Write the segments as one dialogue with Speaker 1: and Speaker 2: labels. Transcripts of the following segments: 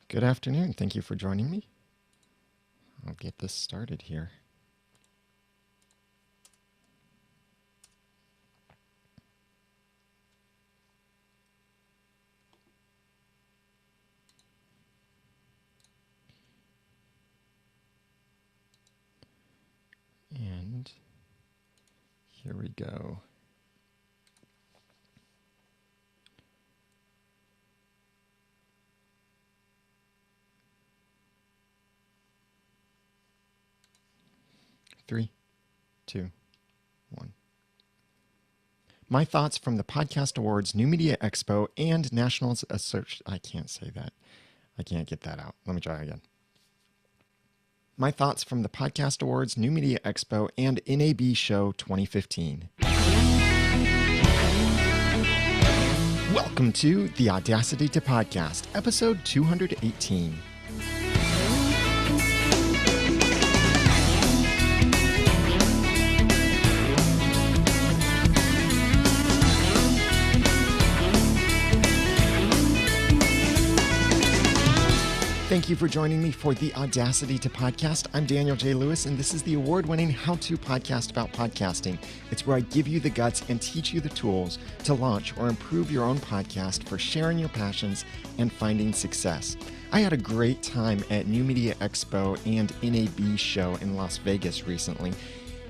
Speaker 1: Good afternoon. Thank you for joining me. I'll get this started here. And here we go. Three, two, one. My thoughts from the Podcast Awards, New Media Expo, and Nationals Association. I can't say that. I can't get that out. Let me try again. My thoughts from the Podcast Awards, New Media Expo, and NAB Show 2015. Welcome to the Audacity to Podcast, episode 218. Thank you for joining me for the Audacity to Podcast. I'm Daniel J. Lewis, and this is the award-winning how-to podcast about podcasting. It's where I give you the guts and teach you the tools to launch or improve your own podcast for sharing your passions and finding success. I had a great time at New Media Expo and NAB show in Las Vegas recently,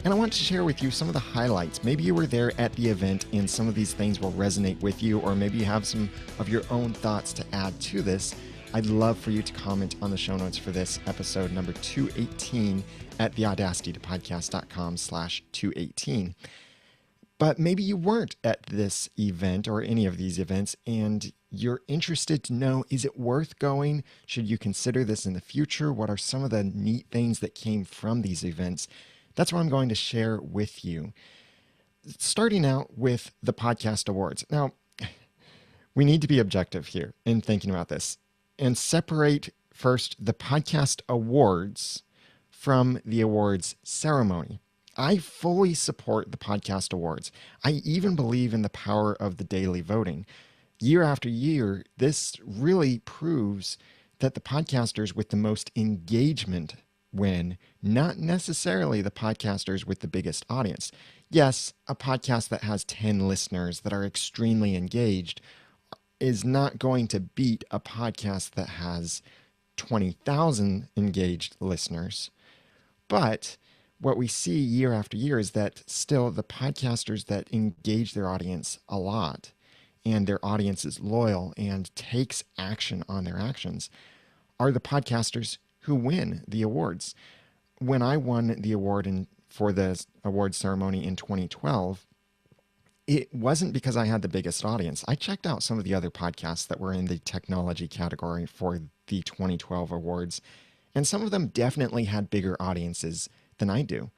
Speaker 1: and I want to share with you some of the highlights. Maybe you were there at the event and some of these things will resonate with you, or maybe you have some of your own thoughts to add to this. I'd love for you to comment on the show notes for this episode number 218 at theaudacitytopodcast.com/218. But maybe you weren't at this event or any of these events and you're interested to know, is it worth going? Should you consider this in the future? What are some of the neat things that came from these events? That's what I'm going to share with you. Starting out with the Podcast Awards. Now, we need to be objective here in thinking about this and separate first the Podcast Awards from the awards ceremony. I fully support the Podcast Awards. I even believe in the power of the daily voting. Year after year, this really proves that the podcasters with the most engagement win, not necessarily the podcasters with the biggest audience. Yes, a podcast that has 10 listeners that are extremely engaged is not going to beat a podcast that has 20,000 engaged listeners. But what we see year after year is that still the podcasters that engage their audience a lot and their audience is loyal and takes action on their actions are the podcasters who win the awards. When I won the award for the awards ceremony in 2012, it wasn't because I had the biggest audience. I checked out some of the other podcasts that were in the technology category for the 2012 awards, and some of them definitely had bigger audiences than I do,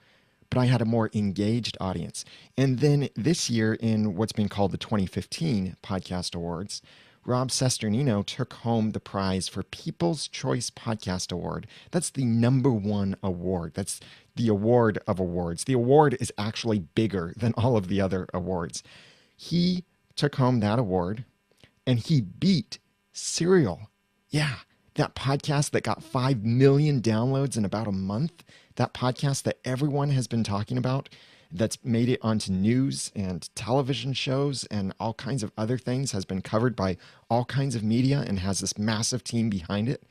Speaker 1: but I had a more engaged audience. And then this year in what's been called the 2015 Podcast Awards, Rob Cesternino took home the prize for People's Choice Podcast Award. That's the #1 award. That's the award of awards. The award is actually bigger than all of the other awards. He took home that award and he beat Serial. Yeah, that podcast that got 5 million downloads in about a month. That podcast that everyone has been talking about, that's made it onto news and television shows and all kinds of other things, has been covered by all kinds of media and has this massive team behind it.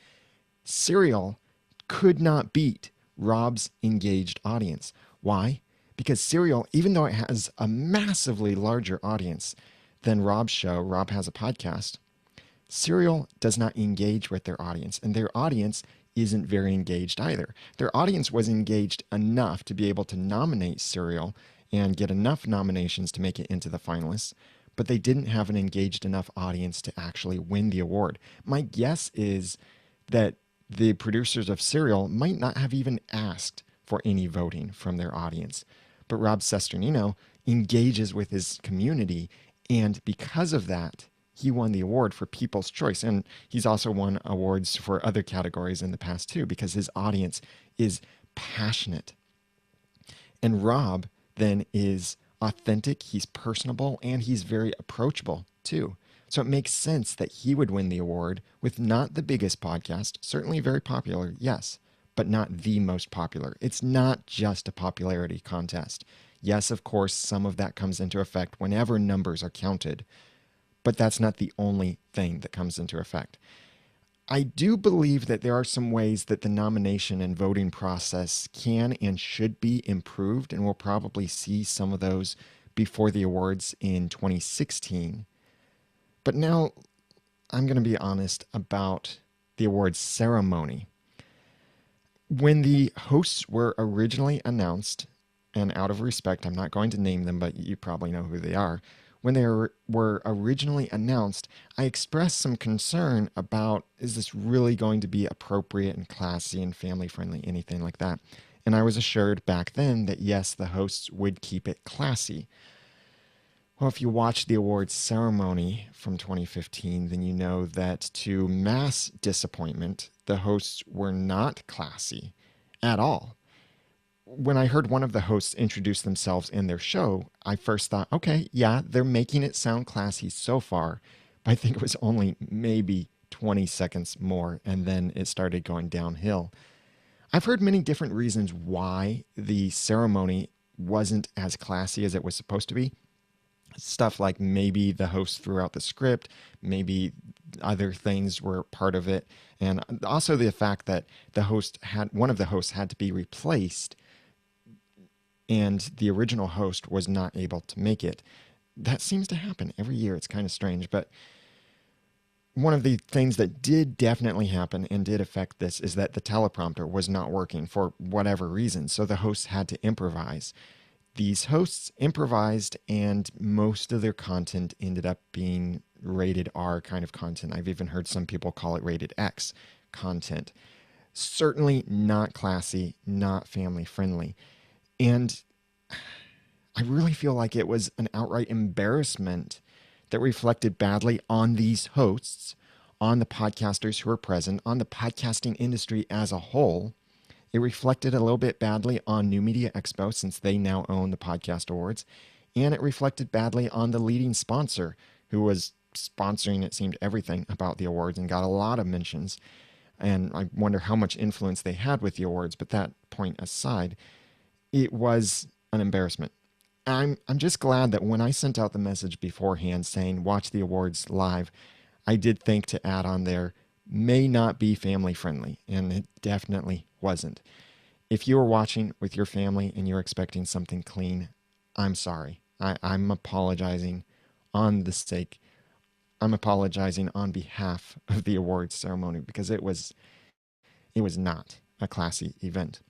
Speaker 1: Serial could not beat Rob's engaged audience. Why? Because Serial, even though it has a massively larger audience than Rob's show, Rob has a podcast, Serial does not engage with their audience, and their audience isn't very engaged either. Their audience was engaged enough to be able to nominate Serial and get enough nominations to make it into the finalists, but they didn't have an engaged enough audience to actually win the award. My guess is that the producers of Serial might not have even asked for any voting from their audience, but Rob Cesternino engages with his community, and because of that, he won the award for People's Choice. And he's also won awards for other categories in the past too, because his audience is passionate. And Rob then is authentic, he's personable, and he's very approachable too. So it makes sense that he would win the award with not the biggest podcast, certainly very popular, yes, but not the most popular. It's not just a popularity contest. Yes, of course, some of that comes into effect whenever numbers are counted, but that's not the only thing that comes into effect. I do believe that there are some ways that the nomination and voting process can and should be improved, and we'll probably see some of those before the awards in 2016. But now I'm going to be honest about the awards ceremony. When the hosts were originally announced, and out of respect, I'm not going to name them, but you probably know who they are. When they were originally announced, I expressed some concern about, is this really going to be appropriate and classy and family friendly, anything like that? And I was assured back then that yes, the hosts would keep it classy. Well, if you watch the awards ceremony from 2015, then you know that to mass disappointment, the hosts were not classy at all. When I heard one of the hosts introduce themselves in their show, I first thought, okay, yeah, they're making it sound classy so far, but I think it was only maybe 20 seconds more, and then it started going downhill. I've heard many different reasons why the ceremony wasn't as classy as it was supposed to be. Stuff like maybe the host threw out the script, maybe other things were part of it, and also the fact that one of the hosts had to be replaced and the original host was not able to make it. That seems to happen every year. It's kind of strange, but one of the things that did definitely happen and did affect this is that the teleprompter was not working for whatever reason, so the hosts had to improvise. These hosts improvised, and most of their content ended up being rated R kind of content. I've even heard some people call it rated X content. Certainly not classy, not family friendly. And I really feel like it was an outright embarrassment that reflected badly on these hosts, on the podcasters who were present, on the podcasting industry as a whole. It reflected a little bit badly on New Media Expo, since they now own the Podcast Awards, and it reflected badly on the leading sponsor, who was sponsoring, it seemed, everything about the awards and got a lot of mentions. And I wonder how much influence they had with the awards, but that point aside, it was an embarrassment. I'm just glad that when I sent out the message beforehand saying watch the awards live, I did think to add on there, may not be family friendly, and it definitely wasn't. If you were watching with your family and you're expecting something clean, I'm sorry. I'm apologizing on the sake. I'm apologizing on behalf of the awards ceremony, because it was not a classy event.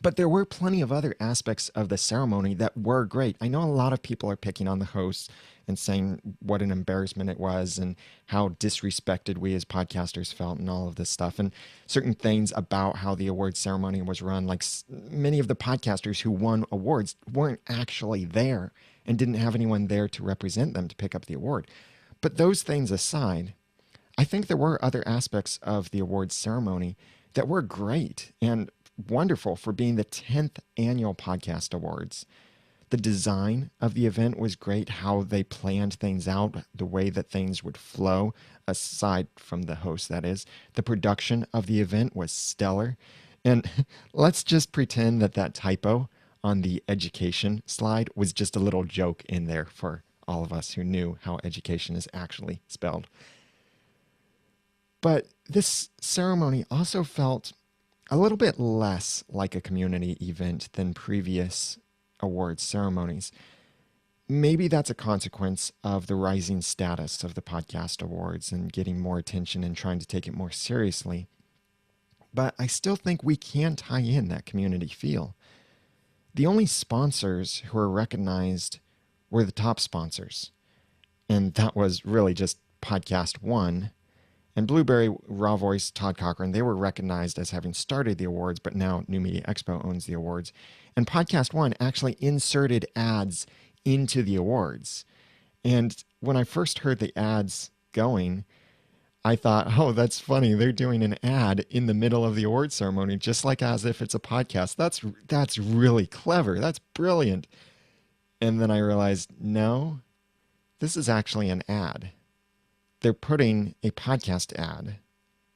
Speaker 1: But there were plenty of other aspects of the ceremony that were great. I know a lot of people are picking on the hosts and saying what an embarrassment it was and how disrespected we as podcasters felt and all of this stuff. And certain things about how the awards ceremony was run, like many of the podcasters who won awards weren't actually there and didn't have anyone there to represent them to pick up the award. But those things aside, I think there were other aspects of the awards ceremony that were great and wonderful for being the 10th annual podcast awards. The design of the event was great, how they planned things out, the way that things would flow, aside from the host, that is. The production of the event was stellar. And let's just pretend that that typo on the education slide was just a little joke in there for all of us who knew how education is actually spelled. But this ceremony also felt a little bit less like a community event than previous awards ceremonies. Maybe that's a consequence of the rising status of the podcast awards and getting more attention and trying to take it more seriously. But I still think we can tie in that community feel. The only sponsors who were recognized were the top sponsors. And that was really just Podcast One. And Blueberry, Raw Voice, Todd Cochran, they were recognized as having started the awards, but now New Media Expo owns the awards. And Podcast One actually inserted ads into the awards. And when I first heard the ads going, I thought, oh, that's funny. They're doing an ad in the middle of the award ceremony, just like as if it's a podcast. That's really clever. That's brilliant. And then I realized, no, this is actually an ad. they're putting a podcast ad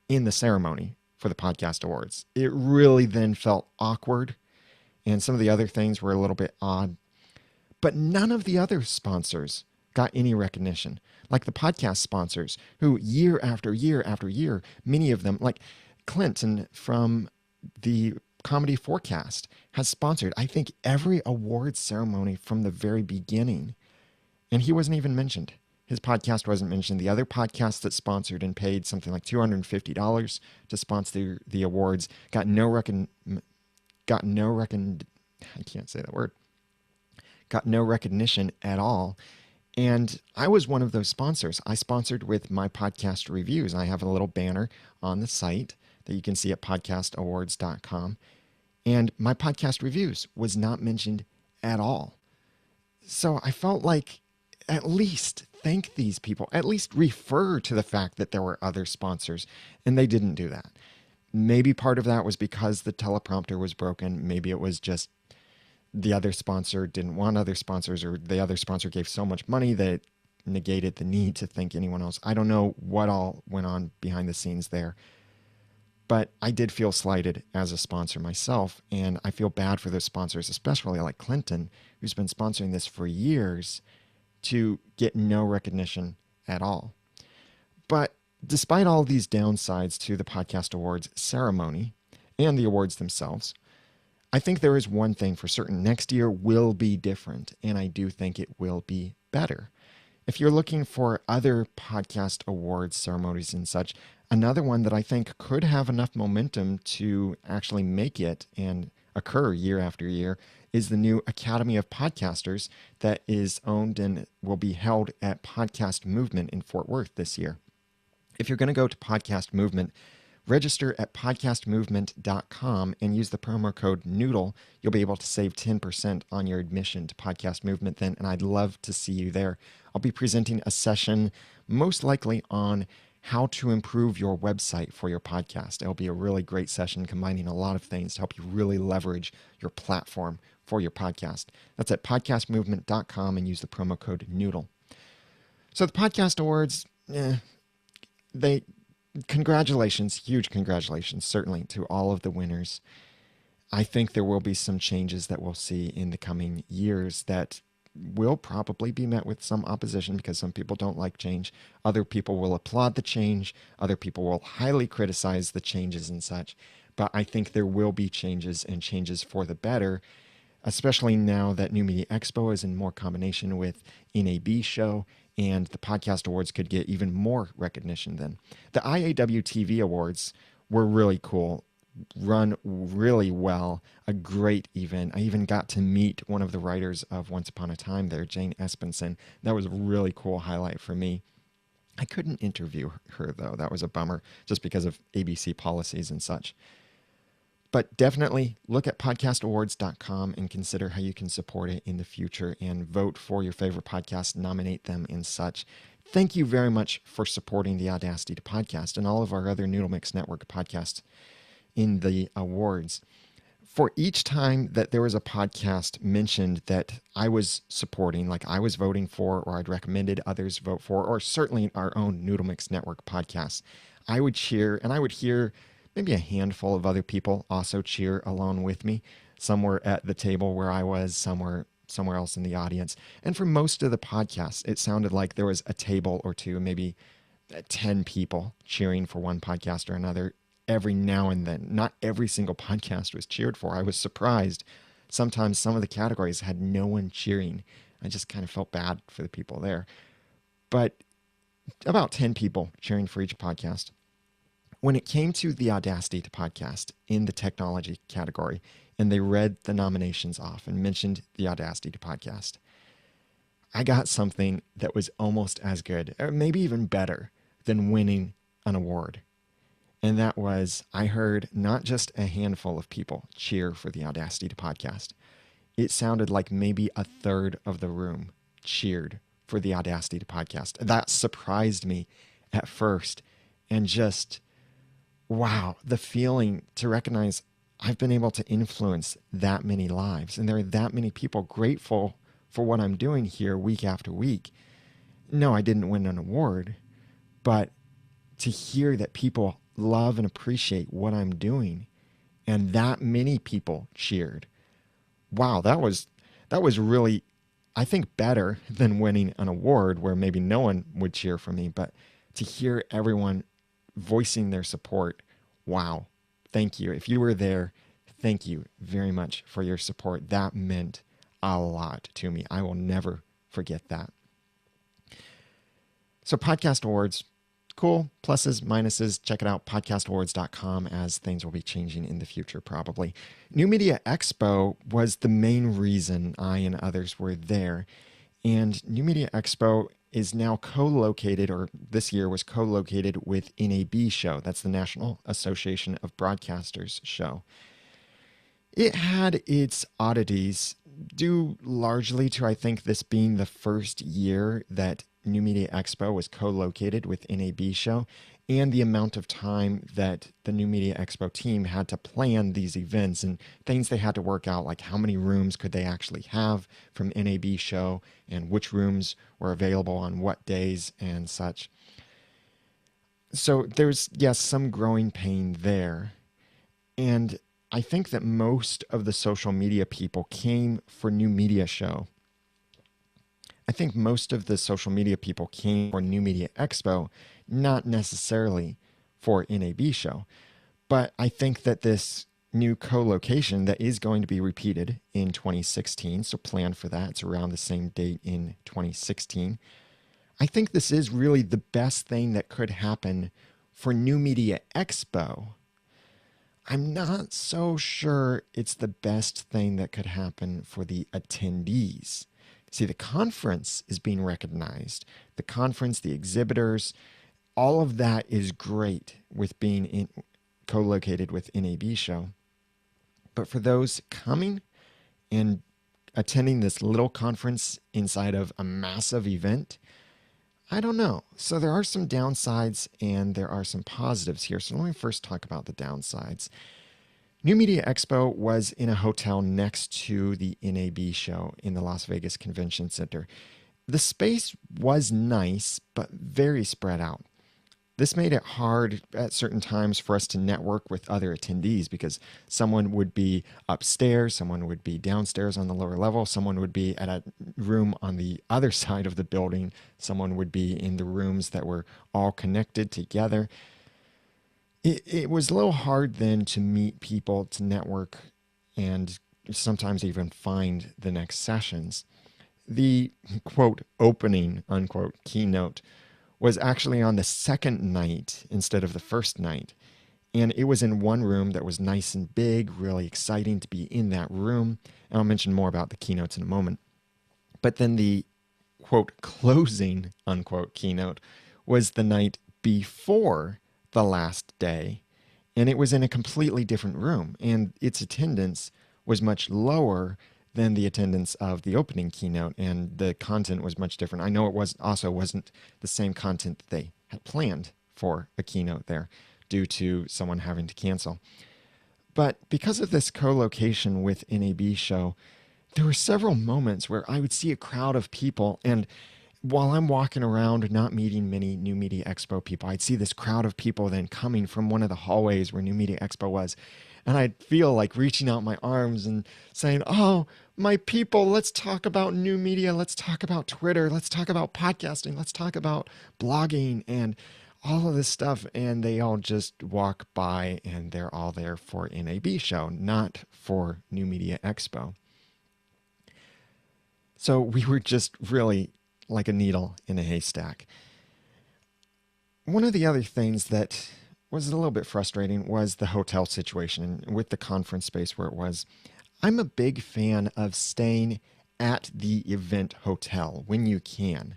Speaker 1: in the ceremony for the podcast awards. It really then felt awkward, and some of the other things were a little bit odd. But none of the other sponsors got any recognition. Like the podcast sponsors, who year after year after year, many of them, like Clinton from the Comedy Forecast, has sponsored, I think, every awards ceremony from the very beginning. And he wasn't even mentioned. His podcast wasn't mentioned. The other podcasts that sponsored and paid something like $250 to sponsor the awards got no I can't say that word. Got no recognition at all. And I was one of those sponsors. I sponsored with my podcast reviews. I have a little banner on the site that you can see at podcastawards.com. And my podcast reviews was not mentioned at all. So I felt like at least thank these people, at least refer to the fact that there were other sponsors. And they didn't do that. Maybe part of that was because the teleprompter was broken. Maybe it was just the other sponsor didn't want other sponsors, or the other sponsor gave so much money that it negated the need to thank anyone else. I don't know what all went on behind the scenes there, but I did feel slighted as a sponsor myself, and I feel bad for those sponsors, especially like Clinton, who's been sponsoring this for years, to get no recognition at all. But despite all these downsides to the Podcast Awards ceremony and the awards themselves, I think there is one thing for certain. Next year will be different, and I do think it will be better. If you're looking for other podcast awards ceremonies and such, another one that I think could have enough momentum to actually make it and occur year after year is the new Academy of Podcasters that is owned and will be held at Podcast Movement in Fort Worth this year. If you're going to go to Podcast Movement, register at podcastmovement.com and use the promo code Noodle. You'll be able to save 10% on your admission to Podcast Movement then, and I'd love to see you there. I'll be presenting a session most likely on how to improve your website for your podcast. It'll be a really great session combining a lot of things to help you really leverage your platform for your podcast. That's at podcastmovement.com and use the promo code Noodle. So the Podcast Awards, congratulations, huge congratulations, certainly to all of the winners. I think there will be some changes that we'll see in the coming years that will probably be met with some opposition because some people don't like change. Other people will applaud the change. Other people will highly criticize the changes and such. But I think there will be changes, and changes for the better, especially now that New Media Expo is in more combination with NAB show, and the Podcast Awards could get even more recognition then. The IAW TV Awards were really cool, run really well, a great event. I even got to meet one of the writers of Once Upon a Time there, Jane Espenson. That was a really cool highlight for me. I couldn't interview her, though. That was a bummer, just because of ABC policies and such. But definitely look at podcastawards.com and consider how you can support it in the future and vote for your favorite podcast, nominate them and such. Thank you very much for supporting the Audacity to Podcast and all of our other Noodle.mx network podcasts in the awards. For each time that there was a podcast mentioned that I was supporting, like I was voting for, or I'd recommended others vote for, or certainly our own Noodle.mx network podcasts, I would cheer, and I would hear maybe a handful of other people also cheer along with me. Some were at the table where I was, somewhere else in the audience. And for most of the podcasts, it sounded like there was a table or two, maybe 10 people cheering for one podcast or another every now and then. Not every single podcast was cheered for. I was surprised. Sometimes some of the categories had no one cheering. I just kind of felt bad for the people there. But about 10 people cheering for each podcast. When it came to the Audacity to Podcast in the technology category, and they read the nominations off and mentioned the Audacity to Podcast, I got something that was almost as good, or maybe even better, than winning an award. And that was, I heard not just a handful of people cheer for the Audacity to Podcast. It sounded like maybe a third of the room cheered for the Audacity to Podcast. That surprised me at first, and just, wow, the feeling to recognize I've been able to influence that many lives, and there are that many people grateful for what I'm doing here week after week. No, I didn't win an award, but to hear that people love and appreciate what I'm doing and that many people cheered. Wow, that was really, I think, better than winning an award where maybe no one would cheer for me, but to hear everyone voicing their support. Wow. Thank you. If you were there, thank you very much for your support. That meant a lot to me. I will never forget that. So podcast awards, cool. Pluses, minuses. Check it out, podcastawards.com, as things will be changing in the future probably. New Media Expo was the main reason I and others were there. And New Media Expo is now co-located, or this year was co-located with NAB show. That's the National Association of Broadcasters show. It had its oddities due largely to, I think, this being the first year that New Media Expo was co-located with NAB show, and the amount of time that the New Media Expo team had to plan these events and things they had to work out, like how many rooms could they actually have from NAB show and which rooms were available on what days and such. So there's, yes, some growing pain there. And I think that most of the social media people came for New Media show. I think most of the social media people came for New Media Expo, not necessarily for NAB show. But I think that this new co-location that is going to be repeated in 2016, so plan for that. It's around the same date in 2016. I think this is really the best thing that could happen for New Media Expo. I'm not so sure it's the best thing that could happen for the attendees. See, the conference is being recognized. The conference, the exhibitors, all of that is great with being co-located with NAB show. But for those coming and attending this little conference inside of a massive event, I don't know. So there are some downsides and there are some positives here. So let me first talk about the downsides. New Media Expo was in a hotel next to the NAB show in the Las Vegas Convention Center. The space was nice, but very spread out. This made it hard at certain times for us to network with other attendees because someone would be upstairs, someone would be downstairs on the lower level, someone would be at a room on the other side of the building, someone would be in the rooms that were all connected together. It was a little hard then to meet people, to network, and sometimes even find the next sessions. The, quote, opening, unquote, keynote was actually on the second night instead of the first night. And it was in one room that was nice and big, really exciting to be in that room. And I'll mention more about the keynotes in a moment. But then the, quote, closing, unquote, keynote was the night before the last day. And it was in a completely different room. And its attendance was much lower than the attendance of the opening keynote, and the content was much different. I know it wasn't the same content that they had planned for a keynote there due to someone having to cancel. But because of this co-location with NAB show, there were several moments where I would see a crowd of people, and while I'm walking around not meeting many New Media Expo people, I'd see this crowd of people then coming from one of the hallways where New Media Expo was. And I'd feel like reaching out my arms and saying, oh, my people, let's talk about new media. Let's talk about Twitter. Let's talk about podcasting. Let's talk about blogging and all of this stuff. And they all just walk by and they're all there for NAB show, not for New Media Expo. So we were just really like a needle in a haystack. One of the other things that was a little bit frustrating was the hotel situation with the conference space where it was. I'm a big fan of staying at the event hotel when you can.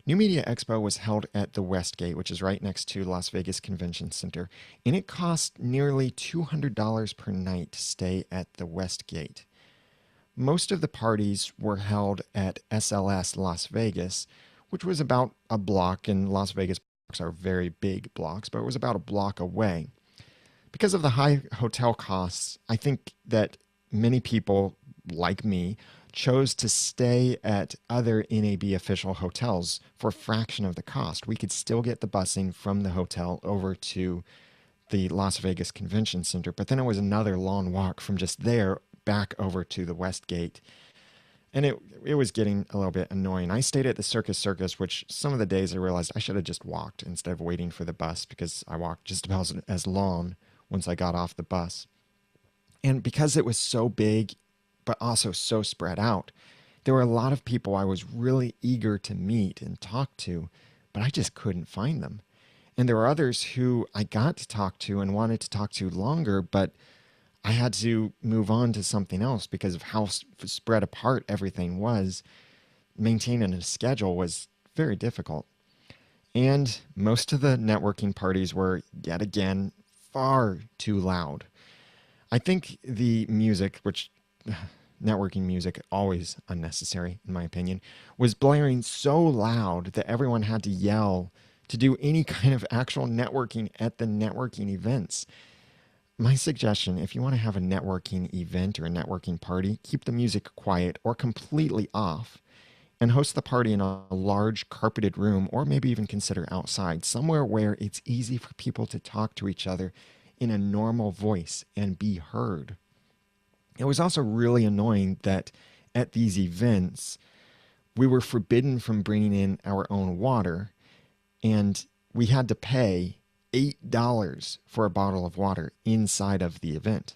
Speaker 1: New Media Expo was held at the Westgate, which is right next to Las Vegas Convention Center, and it cost nearly $200 per night to stay at the Westgate. Most of the parties were held at SLS Las Vegas, which was about a block, and Las Vegas blocks are very big blocks, but it was about a block away. Because of the high hotel costs, I think that many people, like me, chose to stay at other NAB official hotels for a fraction of the cost. We could still get the busing from the hotel over to the Las Vegas Convention Center, but then it was another long walk from just there back over to the West Gate. And it was getting a little bit annoying. I stayed at the Circus, which some of the days I realized I should have just walked instead of waiting for the bus, because I walked just about as long once I got off the bus. And because it was so big, but also so spread out, there were a lot of people I was really eager to meet and talk to, but I just couldn't find them. And there were others who I got to talk to and wanted to talk to longer, but I had to move on to something else because of how spread apart everything was. Maintaining a schedule was very difficult. And most of the networking parties were, yet again, far too loud. I think the music, which networking music, always unnecessary in my opinion, was blaring so loud that everyone had to yell to do any kind of actual networking at the networking events. My suggestion, if you want to have a networking event or a networking party, keep the music quiet or completely off and host the party in a large carpeted room, or maybe even consider outside, somewhere where it's easy for people to talk to each other in a normal voice and be heard. It was also really annoying that at these events, we were forbidden from bringing in our own water, and we had to pay $8 for a bottle of water inside of the event.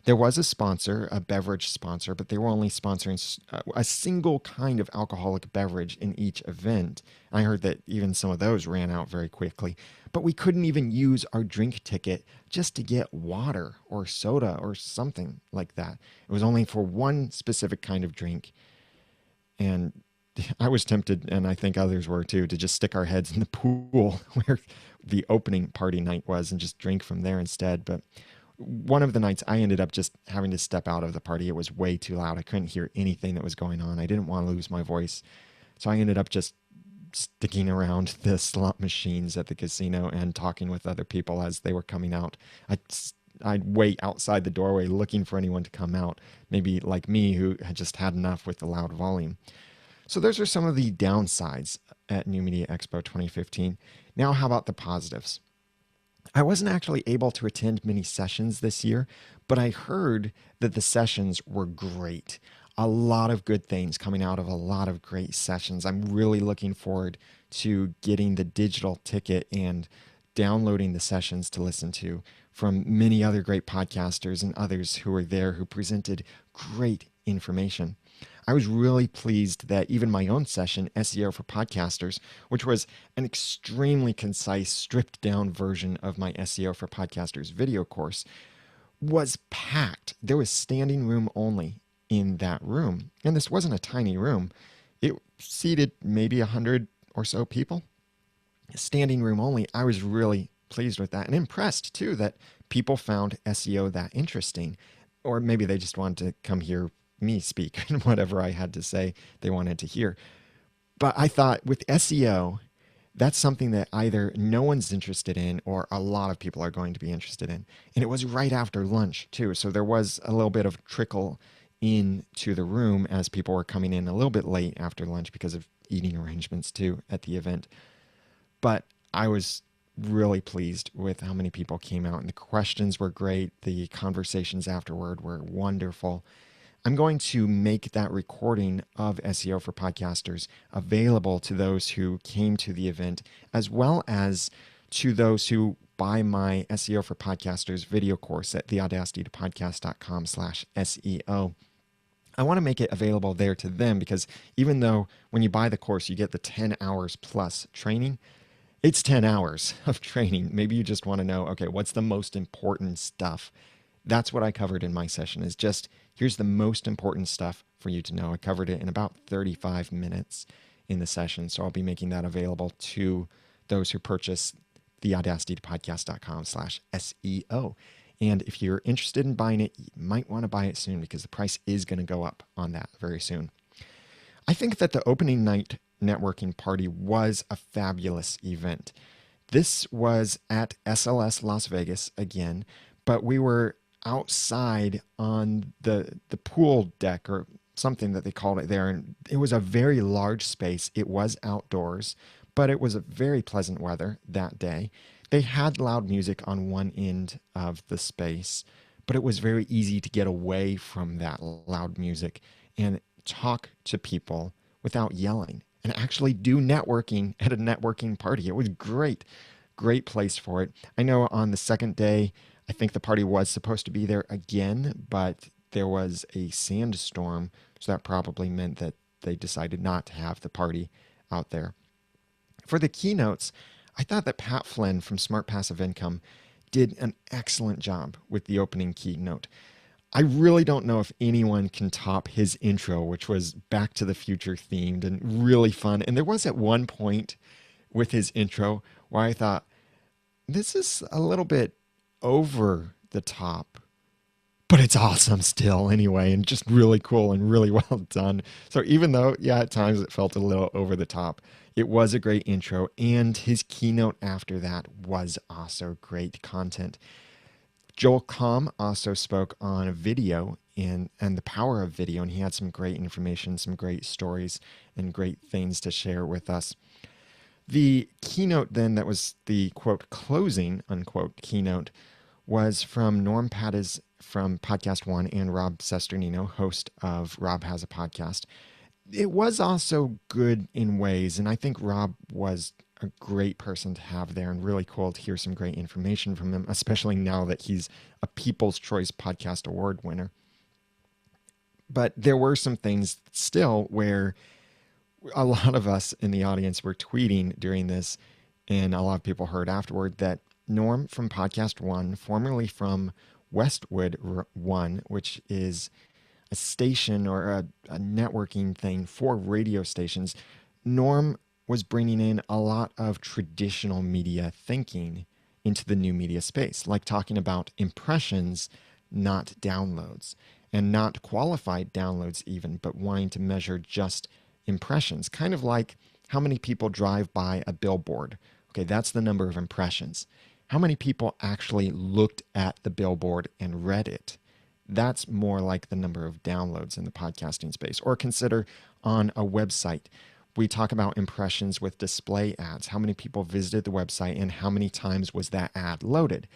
Speaker 1: There was a sponsor, a beverage sponsor, but they were only sponsoring a single kind of alcoholic beverage in each event. I heard that even some of those ran out very quickly. But we couldn't even use our drink ticket just to get water or soda or something like that. It was only for one specific kind of drink. And I was tempted, and I think others were too, to just stick our heads in the pool where the opening party night was and just drink from there instead. But one of the nights I ended up just having to step out of the party. It was way too loud. I couldn't hear anything that was going on. I didn't want to lose my voice. So I ended up just sticking around the slot machines at the casino and talking with other people as they were coming out. I'd wait outside the doorway looking for anyone to come out, maybe like me, who had just had enough with the loud volume. So those are some of the downsides at New Media Expo 2015. Now, how about the positives? I wasn't actually able to attend many sessions this year, but I heard that the sessions were great. A lot of good things coming out of a lot of great sessions. I'm really looking forward to getting the digital ticket and downloading the sessions to listen to from many other great podcasters and others who were there who presented great information. I was really pleased that even my own session, SEO for Podcasters, which was an extremely concise, stripped down version of my SEO for Podcasters video course, was packed. There was standing room only in that room. And this wasn't a tiny room. It seated maybe 100 or so people. Standing room only. I was really pleased with that and impressed too that people found SEO that interesting. Or maybe they just wanted to come hear me speak and whatever I had to say they wanted to hear. But I thought with SEO, that's something that either no one's interested in or a lot of people are going to be interested in. And it was right after lunch too. So there was a little bit of trickle into the room as people were coming in a little bit late after lunch because of eating arrangements too at the event. But I was really pleased with how many people came out, and the questions were great. The conversations afterward were wonderful. I'm going to make that recording of SEO for Podcasters available to those who came to the event, as well as to those who buy my SEO for Podcasters video course at theaudacitytopodcast.com/SEO. I want to make it available there to them because even though when you buy the course, you get the 10 hours plus training, it's 10 hours of training. Maybe you just want to know, okay, what's the most important stuff? That's what I covered in my session, is just here's the most important stuff for you to know. I covered it in about 35 minutes in the session. So I'll be making that available to those who purchase theaudacitypodcast.com/SEO. And if you're interested in buying it, you might want to buy it soon because the price is going to go up on that very soon. I think that the opening night networking party was a fabulous event. This was at SLS Las Vegas again, but we were outside on the pool deck, or something that they called it there. And it was a very large space. It was outdoors, but it was a very pleasant weather that day. They had loud music on one end of the space, but it was very easy to get away from that loud music and talk to people without yelling and actually do networking at a networking party. It was great, great place for it. I know on the second day, I think the party was supposed to be there again, but there was a sandstorm, so that probably meant that they decided not to have the party out there. For the keynotes, I thought that Pat Flynn from Smart Passive Income did an excellent job with the opening keynote. I really don't know if anyone can top his intro, which was Back to the Future themed and really fun. And there was at one point with his intro where I thought, this is a little bit over the top, but it's awesome still anyway, and just really cool and really well done. So even though, yeah, at times it felt a little over the top, it was a great intro, and his keynote after that was also great content. Joel Comm also spoke on a video and the power of video, and he had some great information, some great stories, and great things to share with us. The keynote then that was the quote closing unquote keynote was from Norm Pattis from Podcast One and Rob Sesternino, host of Rob Has a Podcast. It was also good in ways, and I think Rob was a great person to have there and really cool to hear some great information from him, especially now that he's a People's Choice Podcast Award winner. But there were some things still where a lot of us in the audience were tweeting during this, and a lot of people heard afterward that Norm from Podcast One, formerly from Westwood One, which is a station or a networking thing for radio stations, Norm was bringing in a lot of traditional media thinking into the new media space, like talking about impressions, not downloads, and not qualified downloads even, but wanting to measure just impressions, kind of like how many people drive by a billboard. Okay, that's the number of impressions. How many people actually looked at the billboard and read it? That's more like the number of downloads in the podcasting space. Or consider on a website. We talk about impressions with display ads. How many people visited the website and how many times was that ad loaded?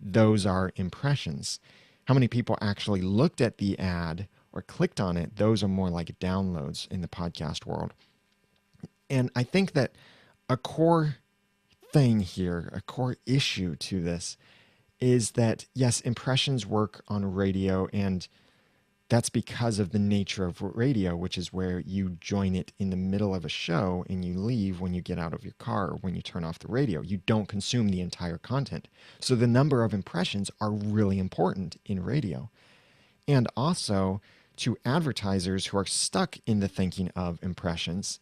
Speaker 1: Those are impressions. How many people actually looked at the ad or clicked on it? Those are more like downloads in the podcast world. And I think that a core thing here, a core issue to this is that, yes, impressions work on radio, and that's because of the nature of radio, which is where you join it in the middle of a show and you leave when you get out of your car or when you turn off the radio. You don't consume the entire content. So the number of impressions are really important in radio. And also to advertisers who are stuck in the thinking of impressions,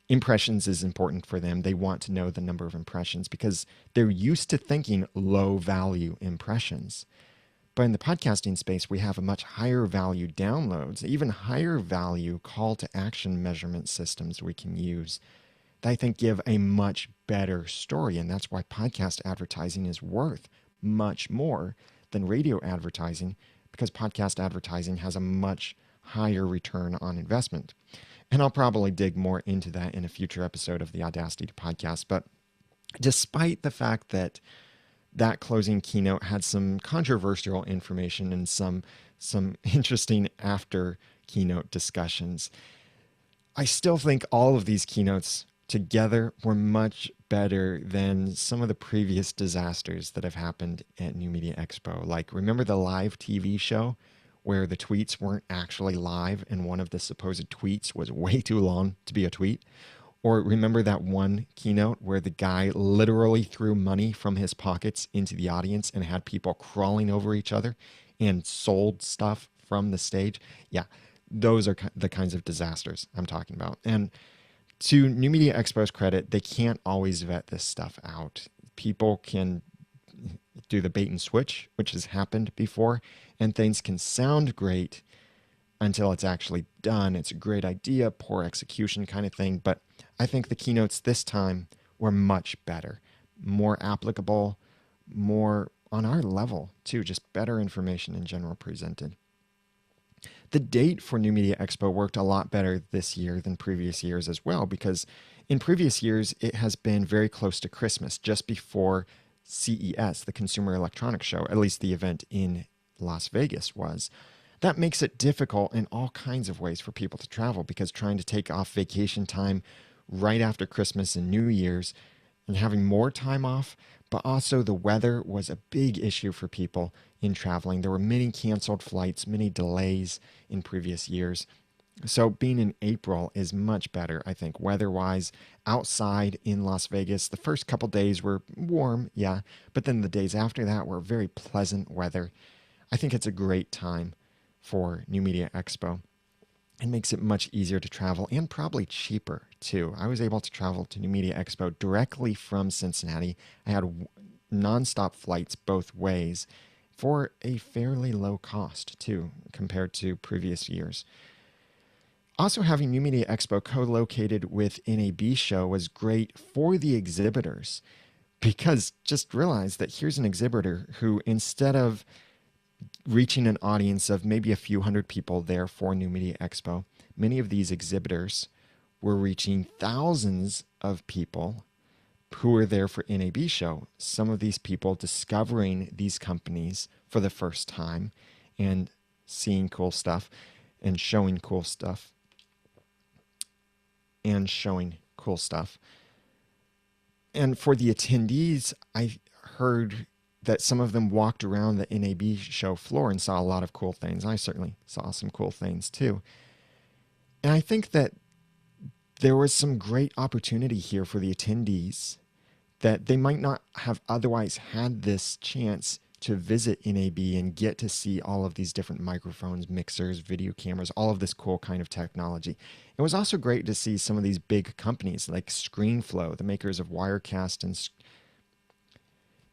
Speaker 1: impressions is important for them. They want to know the number of impressions because they're used to thinking low value impressions. But in the podcasting space, we have a much higher value downloads, even higher value call to action measurement systems we can use that I think give a much better story. And that's why podcast advertising is worth much more than radio advertising, because podcast advertising has a much higher return on investment. And I'll probably dig more into that in a future episode of the Audacity podcast. But despite the fact that that closing keynote had some controversial information and some interesting after keynote discussions, I still think all of these keynotes together were much better than some of the previous disasters that have happened at New Media Expo. Like, remember the live TV show where the tweets weren't actually live and one of the supposed tweets was way too long to be a tweet? Or remember that one keynote where the guy literally threw money from his pockets into the audience and had people crawling over each other and sold stuff from the stage? Yeah, those are the kinds of disasters I'm talking about. And to New Media Expo's credit, they can't always vet this stuff out. People can do the bait and switch, which has happened before, and things can sound great until it's actually done. It's a great idea, poor execution kind of thing. But I think the keynotes this time were much better, more applicable, more on our level too, just better information in general presented. The date for New Media Expo worked a lot better this year than previous years as well, because in previous years, it has been very close to Christmas, just before CES, the Consumer Electronics Show, at least the event in Las Vegas was. That makes it difficult in all kinds of ways for people to travel, because trying to take off vacation time right after Christmas and New Year's and having more time off, but also the weather was a big issue for people in traveling. There were many canceled flights, many delays in previous years. So being in April is much better, I think, weather-wise. Outside in Las Vegas, the first couple days were warm, yeah, but then the days after that were very pleasant weather. I think it's a great time for New Media Expo. It makes it much easier to travel and probably cheaper too. I was able to travel to New Media Expo directly from Cincinnati. I had nonstop flights both ways for a fairly low cost too, compared to previous years. Also, having New Media Expo co-located with NAB show was great for the exhibitors, because just realize that here's an exhibitor who, instead of reaching an audience of maybe a few hundred people there for New Media Expo, many of these exhibitors were reaching thousands of people who were there for NAB show. Some of these people discovering these companies for the first time and seeing cool stuff and showing cool stuff and showing cool stuff. And for the attendees, I heard that some of them walked around the NAB show floor and saw a lot of cool things. I certainly saw some cool things too. And I think that there was some great opportunity here for the attendees, that they might not have otherwise had this chance to visit NAB and get to see all of these different microphones, mixers, video cameras, all of this cool kind of technology. It was also great to see some of these big companies like ScreenFlow, the makers of Wirecast, and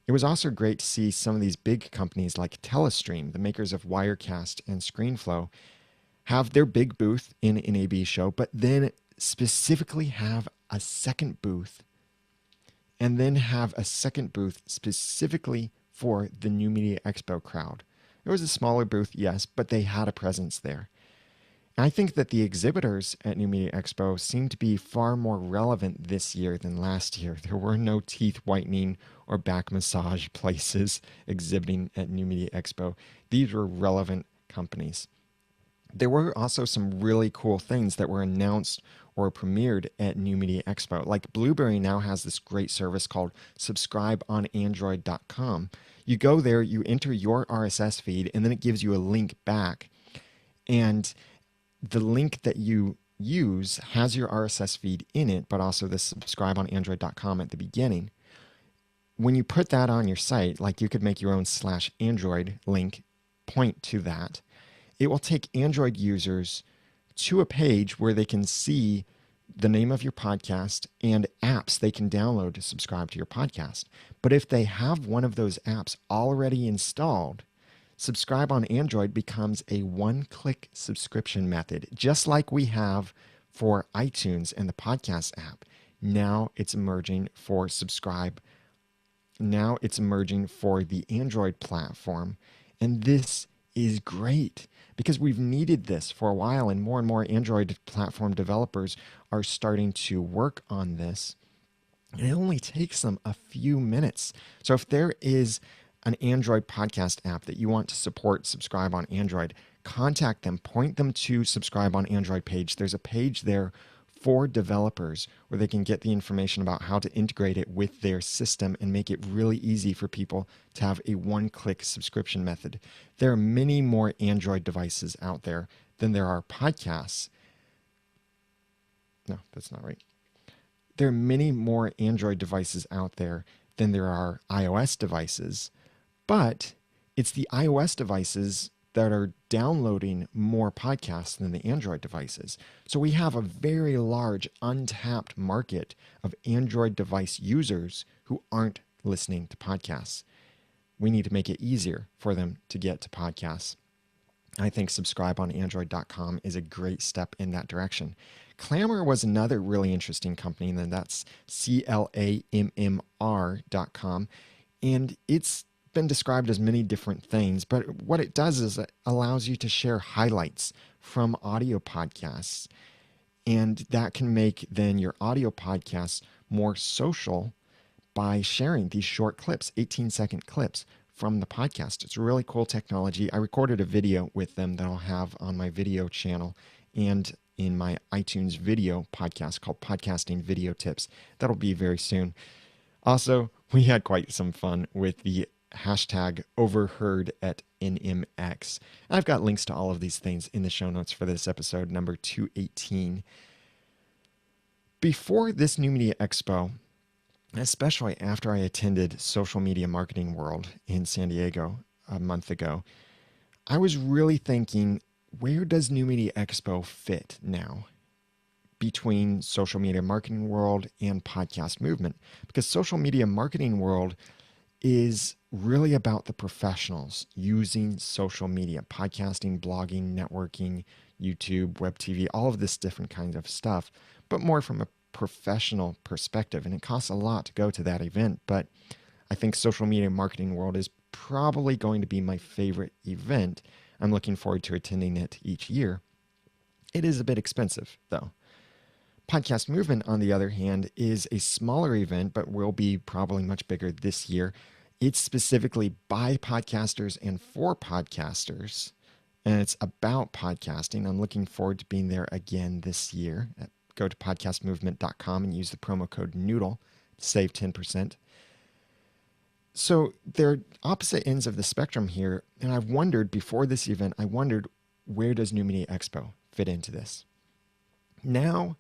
Speaker 1: it was also great to see some of these big companies like Telestream, the makers of Wirecast and ScreenFlow, have their big booth in NAB show, but then specifically have a second booth, and then have a second booth specifically for the New Media Expo crowd. It was a smaller booth, yes, but they had a presence there. And I think that the exhibitors at New Media Expo seem to be far more relevant this year than last year. There were no teeth whitening or back massage places exhibiting at New Media Expo. These were relevant companies. There were also some really cool things that were announced or premiered at New Media Expo. Like Blueberry now has this great service called subscribeonandroid.com. You go there, you enter your RSS feed, and then it gives you a link back. And the link that you use has your RSS feed in it, but also the subscribeonandroid.com at the beginning. When you put that on your site, like you could make your own /Android link point to that, it will take Android users to a page where they can see the name of your podcast and apps they can download to subscribe to your podcast. But if they have one of those apps already installed, Subscribe on Android becomes a one-click subscription method, just like we have for iTunes and the podcast app. Now it's emerging for Subscribe. Now it's emerging for the Android platform. And this is great because we've needed this for a while, and more Android platform developers are starting to work on this. And it only takes them a few minutes. So if there is an Android podcast app that you want to support Subscribe on Android, contact them, point them to Subscribe on Android page. There's a page there for developers where they can get the information about how to integrate it with their system and make it really easy for people to have a one-click subscription method. There are many more Android devices out there than there are podcasts. No, that's not right. There are many more Android devices out there than there are iOS devices, but it's the iOS devices that are downloading more podcasts than the Android devices. So we have a very large untapped market of Android device users who aren't listening to podcasts. We need to make it easier for them to get to podcasts. I think subscribeonandroid.com is a great step in that direction. Clamor was another really interesting company, and that's CLAMMR.com. And it's been described as many different things, but what it does is it allows you to share highlights from audio podcasts. And that can make then your audio podcasts more social by sharing these short clips, 18-second clips from the podcast. It's really cool technology. I recorded a video with them that I'll have on my video channel and in my iTunes video podcast called Podcasting Video Tips. That'll be very soon. Also, we had quite some fun with the hashtag overheard at NMX. I've got links to all of these things in the show notes for this episode, number 218. Before this New Media Expo, especially after I attended Social Media Marketing World in San Diego a month ago, I was really thinking, where does New Media Expo fit now between Social Media Marketing World and Podcast Movement? Because Social Media Marketing World is really about the professionals using social media, podcasting, blogging, networking, YouTube, web TV, all of this different kinds of stuff, but more from a professional perspective. And it costs a lot to go to that event, but I think Social Media Marketing World is probably going to be my favorite event. I'm looking forward to attending it each year. It is a bit expensive, though. Podcast Movement, on the other hand, is a smaller event, but will be probably much bigger this year. It's specifically by podcasters and for podcasters, and it's about podcasting. I'm looking forward to being there again this year. Go to podcastmovement.com and use the promo code Noodle to save 10%. So they're opposite ends of the spectrum here, and I've wondered, before this event, where does New Media Expo fit into this? Now,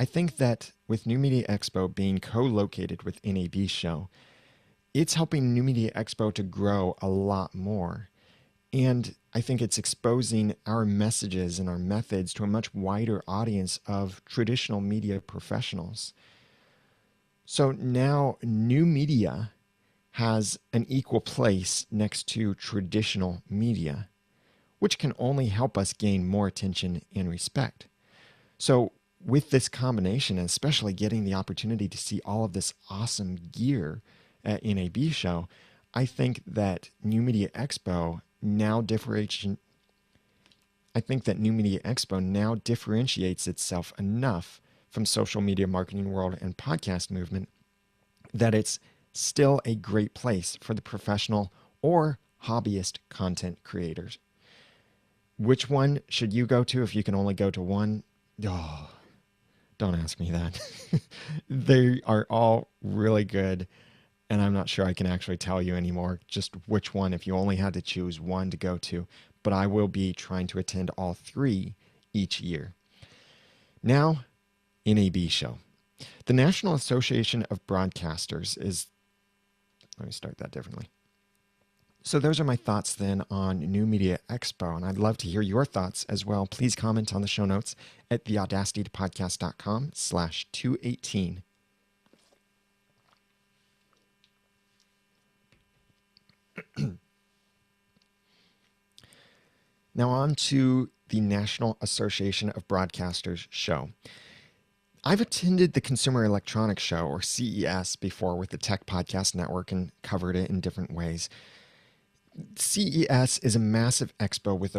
Speaker 1: I think that with New Media Expo being co-located with NAB show, it's helping New Media Expo to grow a lot more. And I think it's exposing our messages and our methods to a much wider audience of traditional media professionals. So now new media has an equal place next to traditional media, which can only help us gain more attention and respect. So with this combination, and especially getting the opportunity to see all of this awesome gear at NAB show, I think that New Media Expo now differentiates itself enough from Social Media Marketing World and Podcast Movement that it's still a great place for the professional or hobbyist content creators. Which one should you go to if you can only go to one? Oh, don't ask me that. They are all really good, and I'm not sure I can actually tell you anymore just which one if you only had to choose one to go to, but I will be trying to attend all three each year. Now, NAB show. The National Association of Broadcasters is, let me start that differently. So those are my thoughts then on New Media Expo, and I'd love to hear your thoughts as well. Please comment on the show notes at theaudacitypodcast.com/218. Now on to the National Association of Broadcasters show. I've attended the Consumer Electronics Show, or CES, before with the Tech Podcast Network and covered it in different ways. CES is a massive expo with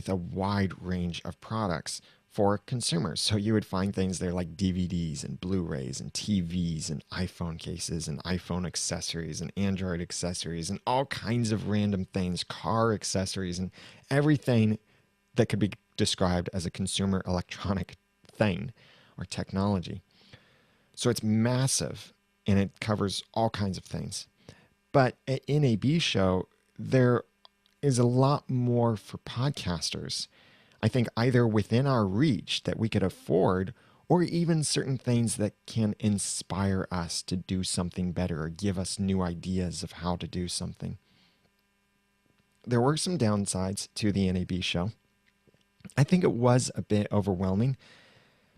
Speaker 1: a wide range of products for consumers. So you would find things there like DVDs and Blu-rays and TVs and iPhone cases and iPhone accessories and Android accessories and all kinds of random things, car accessories and everything that could be described as a consumer electronic thing or technology. So it's massive and it covers all kinds of things. But at NAB show, there is a lot more for podcasters. I think either within our reach that we could afford, or even certain things that can inspire us to do something better or give us new ideas of how to do something. There were some downsides to the NAB show. I think it was a bit overwhelming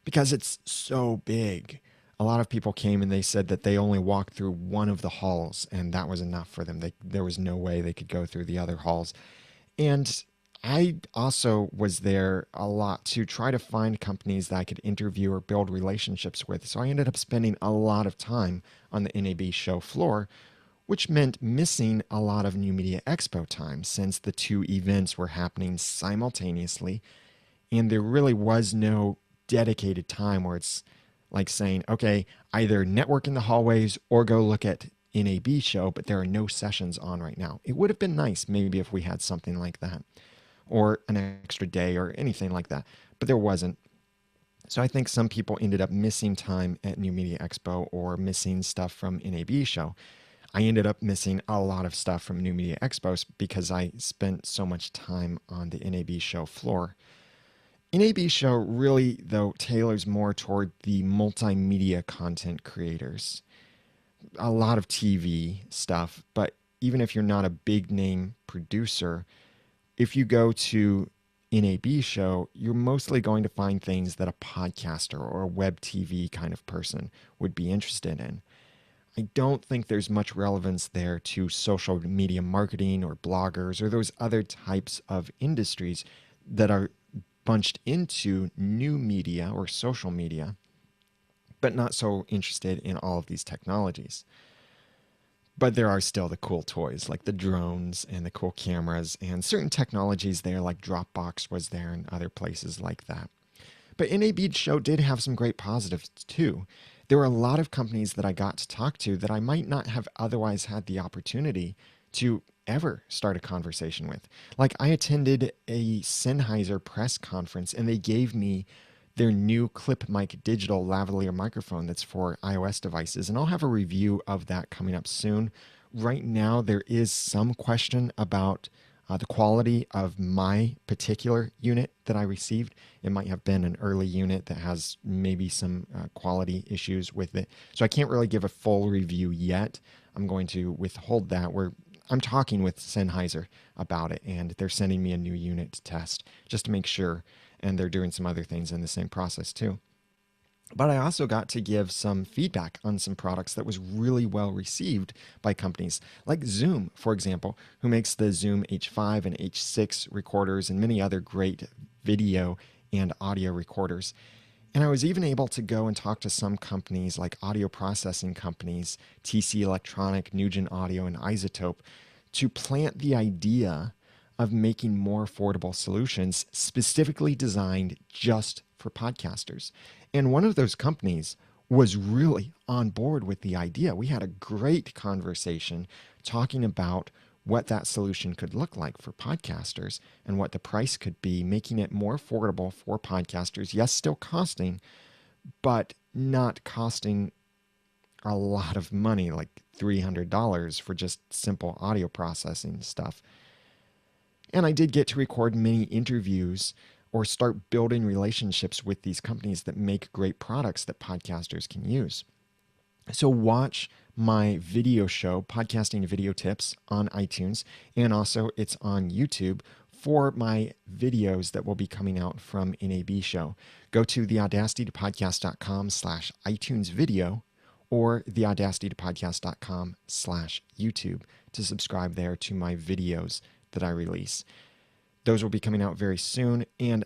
Speaker 1: because it's so big. A lot of people came and they said that they only walked through one of the halls and that was enough for them. There was no way they could go through the other halls. And I also was there a lot to try to find companies that I could interview or build relationships with. So I ended up spending a lot of time on the NAB show floor, which meant missing a lot of New Media Expo time since the two events were happening simultaneously. And there really was no dedicated time where it's like saying, okay, either network in the hallways or go look at NAB show, but there are no sessions on right now. It would have been nice maybe if we had something like that or an extra day or anything like that, but there wasn't. So I think some people ended up missing time at New Media Expo or missing stuff from NAB show. I ended up missing a lot of stuff from New Media Expos because I spent so much time on the NAB show floor. NAB show really, though, tailors more toward the multimedia content creators. A lot of TV stuff, but even if you're not a big name producer, if you go to NAB show, you're mostly going to find things that a podcaster or a web TV kind of person would be interested in. I don't think there's much relevance there to social media marketing or bloggers or those other types of industries that are bunched into new media or social media, but not so interested in all of these technologies. But there are still the cool toys like the drones and the cool cameras and certain technologies there like Dropbox was there and other places like that. But NAB show did have some great positives too. There were a lot of companies that I got to talk to that I might not have otherwise had the opportunity to ever start a conversation with. Like I attended a Sennheiser press conference and they gave me their new Clip Mic digital lavalier microphone that's for iOS devices. And I'll have a review of that coming up soon. Right now, there is some question about the quality of my particular unit that I received. It might have been an early unit that has maybe some quality issues with it. So I can't really give a full review yet. I'm going to withhold that. I'm talking with Sennheiser about it, and they're sending me a new unit to test just to make sure. And they're doing some other things in the same process too. But I also got to give some feedback on some products that was really well received by companies like Zoom, for example, who makes the Zoom H5 and H6 recorders and many other great video and audio recorders. And I was even able to go and talk to some companies like audio processing companies, TC Electronic, Nugent Audio, and Isotope to plant the idea of making more affordable solutions specifically designed just for podcasters. And one of those companies was really on board with the idea. We had a great conversation talking about what that solution could look like for podcasters and what the price could be, making it more affordable for podcasters. Yes, still costing, but not costing a lot of money, like $300 for just simple audio processing stuff. And I did get to record many interviews or start building relationships with these companies that make great products that podcasters can use. So watch my video show, Podcasting Video Tips, on iTunes, and also it's on YouTube for my videos that will be coming out from NAB show. Go to theaudacitytopodcast.com/iTunes video or theaudacitytopodcast.com/YouTube to subscribe there to my videos that I release. Those will be coming out very soon, and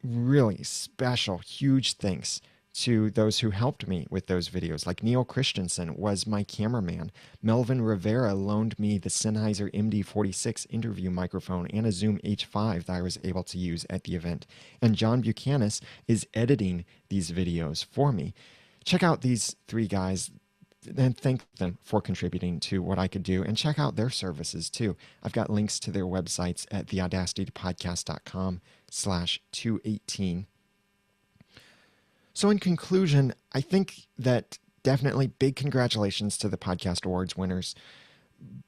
Speaker 1: really special, huge thanks to those who helped me with those videos. Like Neil Christensen was my cameraman. Melvin Rivera loaned me the Sennheiser MD46 interview microphone and a Zoom H5 that I was able to use at the event. And John Buchanan is editing these videos for me. Check out these three guys and thank them for contributing to what I could do, and check out their services too. I've got links to their websites at theaudacitypodcast.com/218. So in conclusion, I think that definitely big congratulations to the Podcast Awards winners,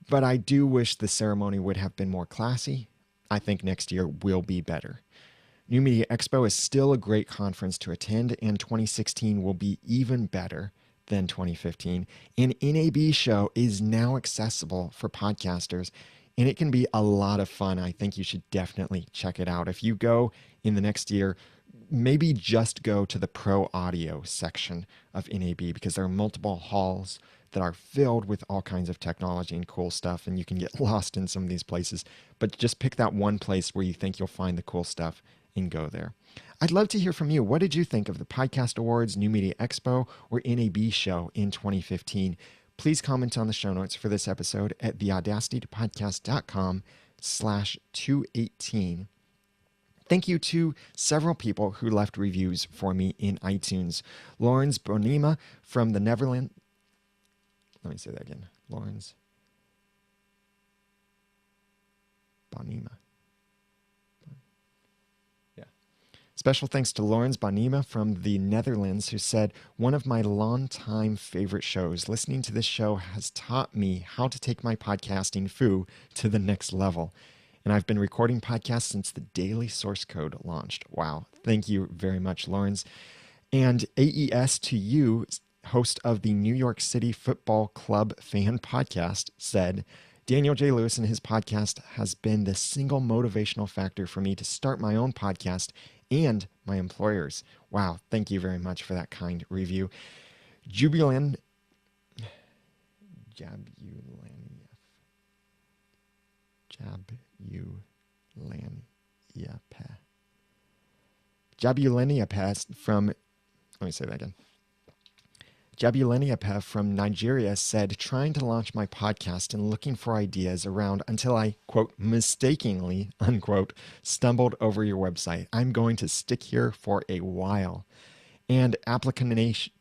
Speaker 1: but I do wish the ceremony would have been more classy. I think next year will be better. New Media Expo is still a great conference to attend, and 2016 will be even better than 2015. And NAB show is now accessible for podcasters, and it can be a lot of fun. I think you should definitely check it out. If you go in the next year, maybe just go to the pro audio section of NAB because there are multiple halls that are filled with all kinds of technology and cool stuff, and you can get lost in some of these places. But just pick that one place where you think you'll find the cool stuff and go there. I'd love to hear from you. What did you think of the Podcast Awards, New Media Expo, or NAB show in 2015? Please comment on the show notes for this episode at theaudacitypodcast.com/218. Thank you to several people who left reviews for me in iTunes. Lawrence Bonima from the Netherlands. Let me say that again. Lawrence Bonima. Yeah. Special thanks to Lawrence Bonima from the Netherlands, who said, one of my longtime favorite shows. Listening to this show has taught me how to take my podcasting foo to the next level. And I've been recording podcasts since the daily source code launched. Wow. Thank you very much, Lawrence. And AES to you, host of the New York City Football Club fan podcast, said, Daniel J. Lewis and his podcast has been the single motivational factor for me to start my own podcast and my employers. Wow. Thank you very much for that kind review. Jubilant. Jabuleniapeh from, let me say that again. Jabuleniapeh from Nigeria said, trying to launch my podcast and looking for ideas around until I, quote, mistakenly, unquote, stumbled over your website. I'm going to stick here for a while. And application,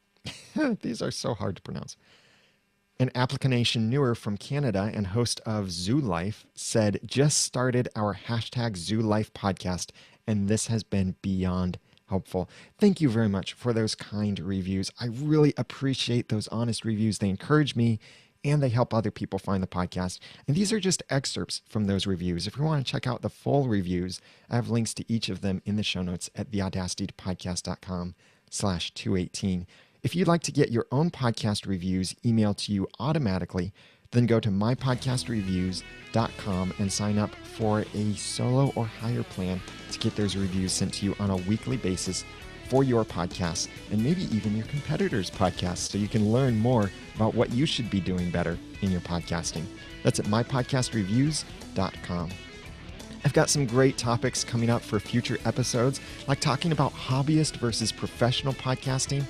Speaker 1: these are so hard to pronounce. An application newer from Canada and host of Zoo Life said, just started our hashtag Zoo Life podcast, and this has been beyond helpful. Thank you very much for those kind reviews. I really appreciate those honest reviews. They encourage me and they help other people find the podcast. And these are just excerpts from those reviews. If you want to check out the full reviews, I have links to each of them in the show notes at theaudacitypodcast.com/218. If you'd like to get your own podcast reviews emailed to you automatically, then go to mypodcastreviews.com and sign up for a solo or higher plan to get those reviews sent to you on a weekly basis for your podcast and maybe even your competitors' podcasts, so you can learn more about what you should be doing better in your podcasting. That's at mypodcastreviews.com. I've got some great topics coming up for future episodes, like talking about hobbyist versus professional podcasting,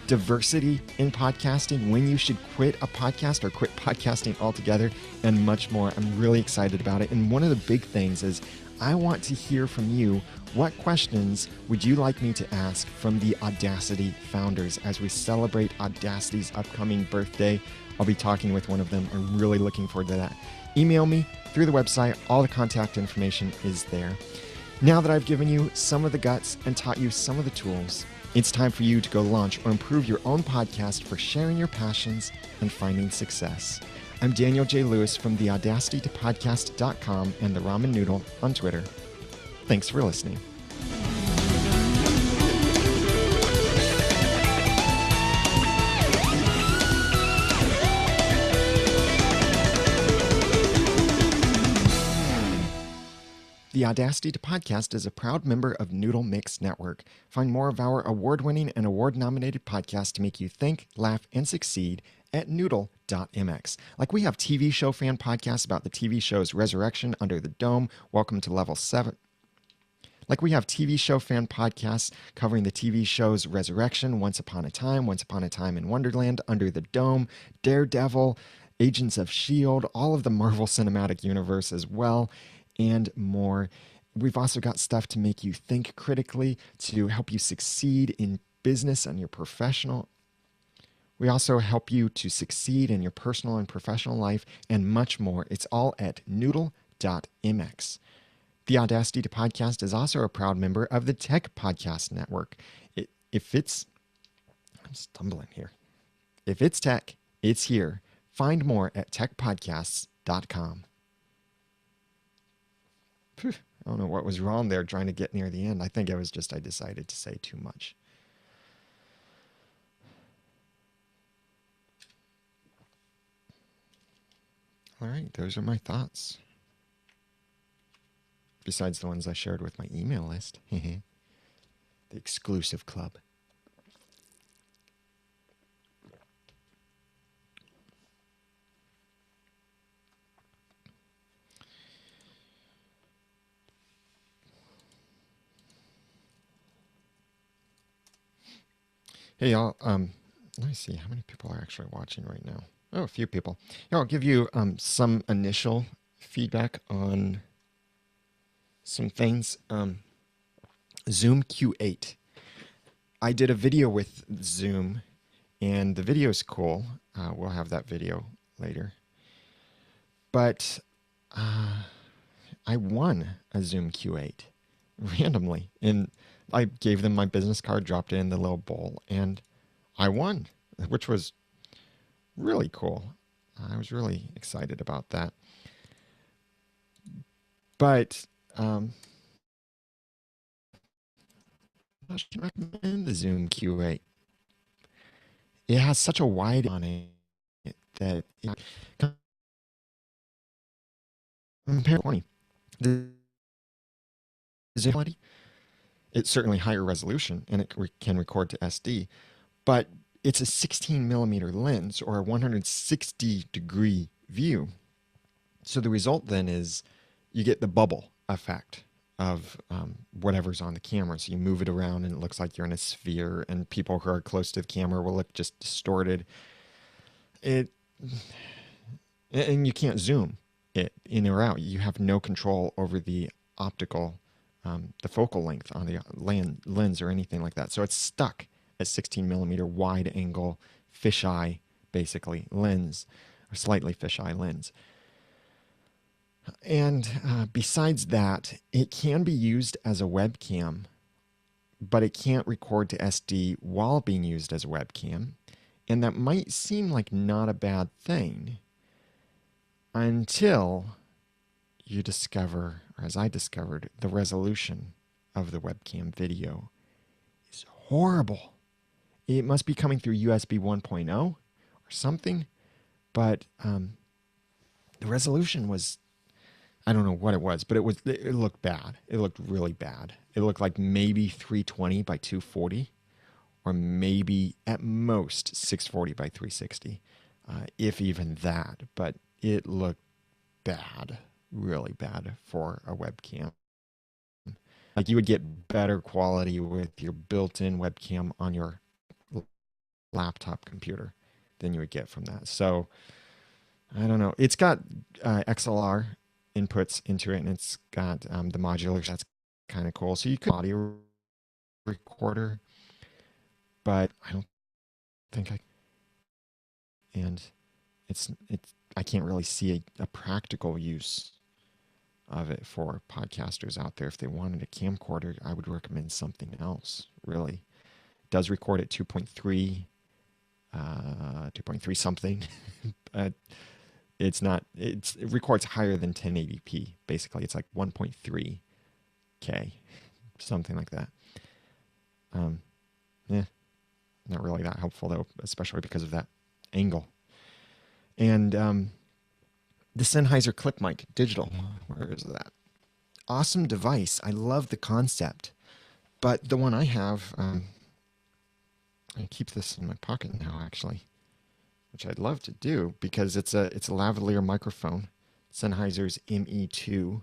Speaker 1: diversity in podcasting, when you should quit a podcast or quit podcasting altogether, and much more. I'm really excited about it. And one of the big things is I want to hear from you. What questions would you like me to ask from the Audacity founders as we celebrate Audacity's upcoming birthday? I'll be talking with one of them. I'm really looking forward to that. Email me through the website. All the contact information is there. Now that I've given you some of the guts and taught you some of the tools, it's time for you to go launch or improve your own podcast for sharing your passions and finding success. I'm Daniel J. Lewis from theaudacitypodcast.com and the Ramen Noodle on Twitter. Thanks for listening. The Audacity to Podcast is a proud member of Noodle.mx Network. Find more of our award-winning and award-nominated podcasts to make you think, laugh, and succeed at Noodle.mx. Like we have TV show fan podcasts about the TV show's Resurrection, Under the Dome, Welcome to Level 7. Like we have TV show fan podcasts covering the TV shows Resurrection, Once Upon a Time in Wonderland, Under the Dome, Daredevil, Agents of S.H.I.E.L.D., all of the Marvel Cinematic Universe as well, and more. We've also got stuff to make you think critically, to help you succeed in business and your professional. We also help you to succeed in your personal and professional life, and much more. It's all at Noodle.mx. The Audacity to Podcast is also a proud member of the Tech Podcast Network. I'm stumbling here. If it's tech, it's here. Find more at techpodcasts.com. I don't know what was wrong there trying to get near the end. I think it was just I decided to say too much. All right, those are my thoughts. Besides the ones I shared with my email list. The exclusive club. Hey y'all, let me see how many people are actually watching right now. Oh, a few people. Yeah, I'll give you some initial feedback on some things. Zoom Q8. I did a video with Zoom, and the video is cool. We'll have that video later. But I won a Zoom Q8 randomly, and I gave them my business card, dropped it in the little bowl, and I won, which was really cool. I was really excited about that. But I should recommend the Zoom Q8. It has such a wide on it that it compared to 20. The Zoom quality, it's certainly higher resolution and it can record to SD, but it's a 16 millimeter lens or a 160-degree view. So the result then is you get the bubble effect of whatever's on the camera. So you move it around and it looks like you're in a sphere, and people who are close to the camera will look just distorted. It and you can't zoom it in or out. You have no control over the optical, the focal length on the lens or anything like that. So it's stuck at 16 millimeter wide angle fisheye, basically lens, or slightly fisheye lens. And besides that, it can be used as a webcam, but it can't record to SD while being used as a webcam. And that might seem like not a bad thing until you discover, or as I discovered, the resolution of the webcam video is horrible. It must be coming through USB 1.0 or something, but the resolution was, I don't know what it was, but it looked bad. It looked really bad. It looked like maybe 320 by 240, or maybe at most 640 by 360, if even that. But it looked bad, really bad for a webcam. Like you would get better quality with your built-in webcam on your laptop computer than you would get from that. So I don't know. It's got XLR inputs into it, and it's got the modular. That's kind of cool. So you could audio recorder, but I don't think I. And it's I can't really see a practical use of it for podcasters out there. If they wanted a camcorder, I would recommend something else. Really, it does record at 2.3, 2.3 something. It's not. It records higher than 1080p. Basically, it's like 1.3K, something like that. Yeah, not really that helpful though, especially because of that angle. And the Sennheiser Clip Mic Digital. Where is that? Awesome device. I love the concept, but the one I have, I keep this in my pocket now actually, which I'd love to do because it's a lavalier microphone, Sennheiser's ME2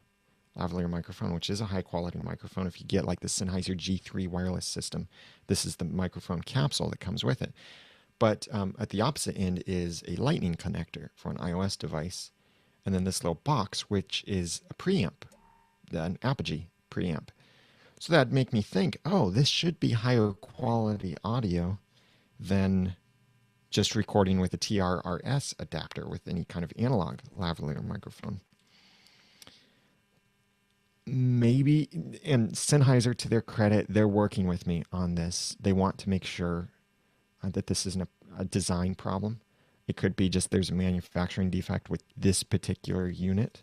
Speaker 1: lavalier microphone, which is a high quality microphone. If you get like the Sennheiser G3 wireless system, this is the microphone capsule that comes with it. But at the opposite end is a lightning connector for an iOS device, and then this little box, which is a preamp, an Apogee preamp. So that'd make me think, oh, this should be higher quality audio than just recording with a TRRS adapter with any kind of analog lavalier microphone. Maybe, and Sennheiser, to their credit, they're working with me on this. They want to make sure that this isn't a design problem. It could be just there's a manufacturing defect with this particular unit,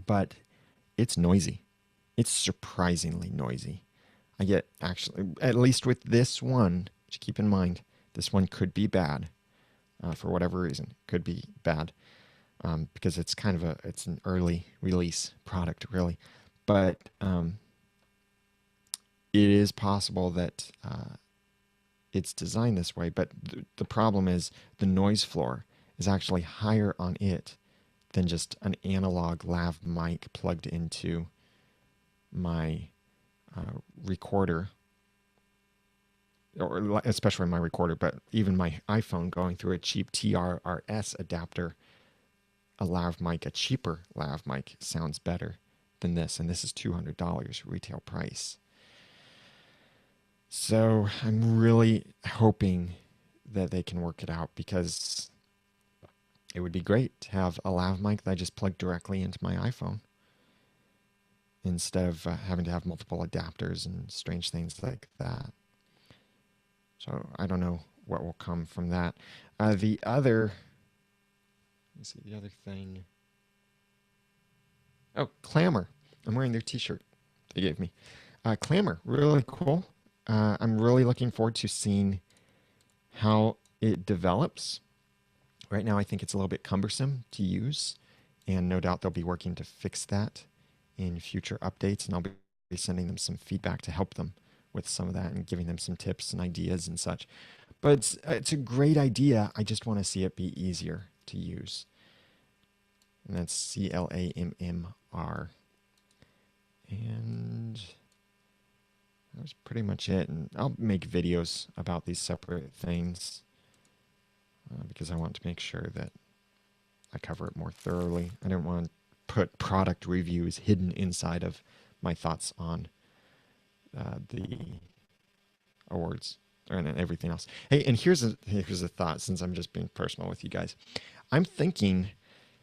Speaker 1: but it's noisy. It's surprisingly noisy. I get actually, at least with this one, just keep in mind, this one could be bad for whatever reason. Could be bad because it's kind of it's an early release product, really. But it is possible that it's designed this way. But the problem is the noise floor is actually higher on it than just an analog lav mic plugged into my recorder or especially my recorder, but even my iPhone going through a cheap TRRS adapter, a cheaper lav mic sounds better than this. And this is $200 retail price. So I'm really hoping that they can work it out, because it would be great to have a lav mic that I just plug directly into my iPhone instead of having to have multiple adapters and strange things like that. So I don't know what will come from that. The other, let's see, the other thing. Oh, Clamor. I'm wearing their t-shirt they gave me. Clamor, really cool. I'm really looking forward to seeing how it develops. Right now, I think it's a little bit cumbersome to use, and no doubt they'll be working to fix that in future updates, and I'll be sending them some feedback to help them with some of that and giving them some tips and ideas and such. But it's a great idea. I just want to see it be easier to use. And that's CLAMMR. And that was pretty much it. And I'll make videos about these separate things because I want to make sure that I cover it more thoroughly. I don't want to put product reviews hidden inside of my thoughts on the awards and everything else. Hey, and here's a thought, since I'm just being personal with you guys. I'm thinking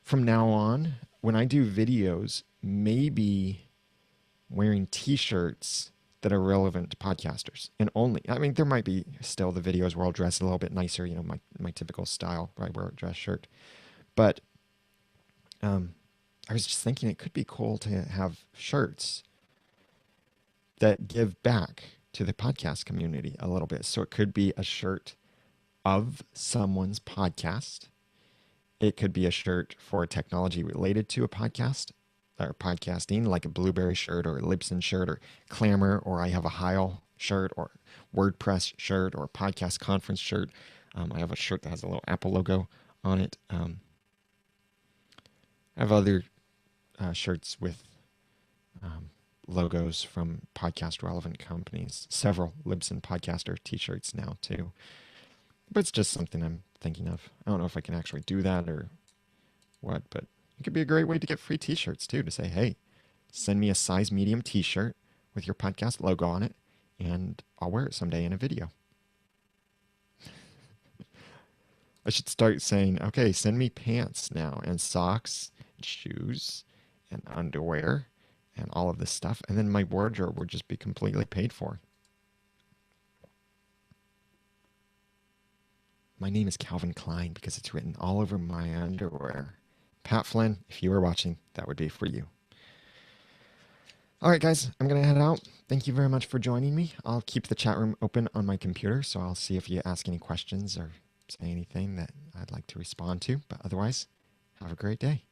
Speaker 1: from now on, when I do videos, maybe wearing t-shirts that are relevant to podcasters, and only, I mean, there might be still the videos where I'll dress a little bit nicer, you know, my typical style, where I wear a dress shirt. But I was just thinking it could be cool to have shirts that give back to the podcast community a little bit. So it could be a shirt of someone's podcast. It could be a shirt for technology related to a podcast or podcasting, like a Blueberry shirt or a Libsyn shirt or Clamor, or I have a Heil shirt or WordPress shirt or a podcast conference shirt. I have a shirt that has a little Apple logo on it. I have other shirts with logos from podcast relevant companies, several Libsyn podcaster t-shirts now too. But it's just something I'm thinking of. I don't know if I can actually do that or what, but it could be a great way to get free t-shirts too, to say, hey, send me a size medium t-shirt with your podcast logo on it, and I'll wear it someday in a video. I should start saying, okay, send me pants now, and socks, and shoes, and underwear, and all of this stuff, and then my wardrobe would just be completely paid for. My name is Calvin Klein because it's written all over my underwear. Pat Flynn, if you were watching, that would be for you. All right, guys, I'm going to head out. Thank you very much for joining me. I'll keep the chat room open on my computer, so I'll see if you ask any questions or say anything that I'd like to respond to. But otherwise, have a great day.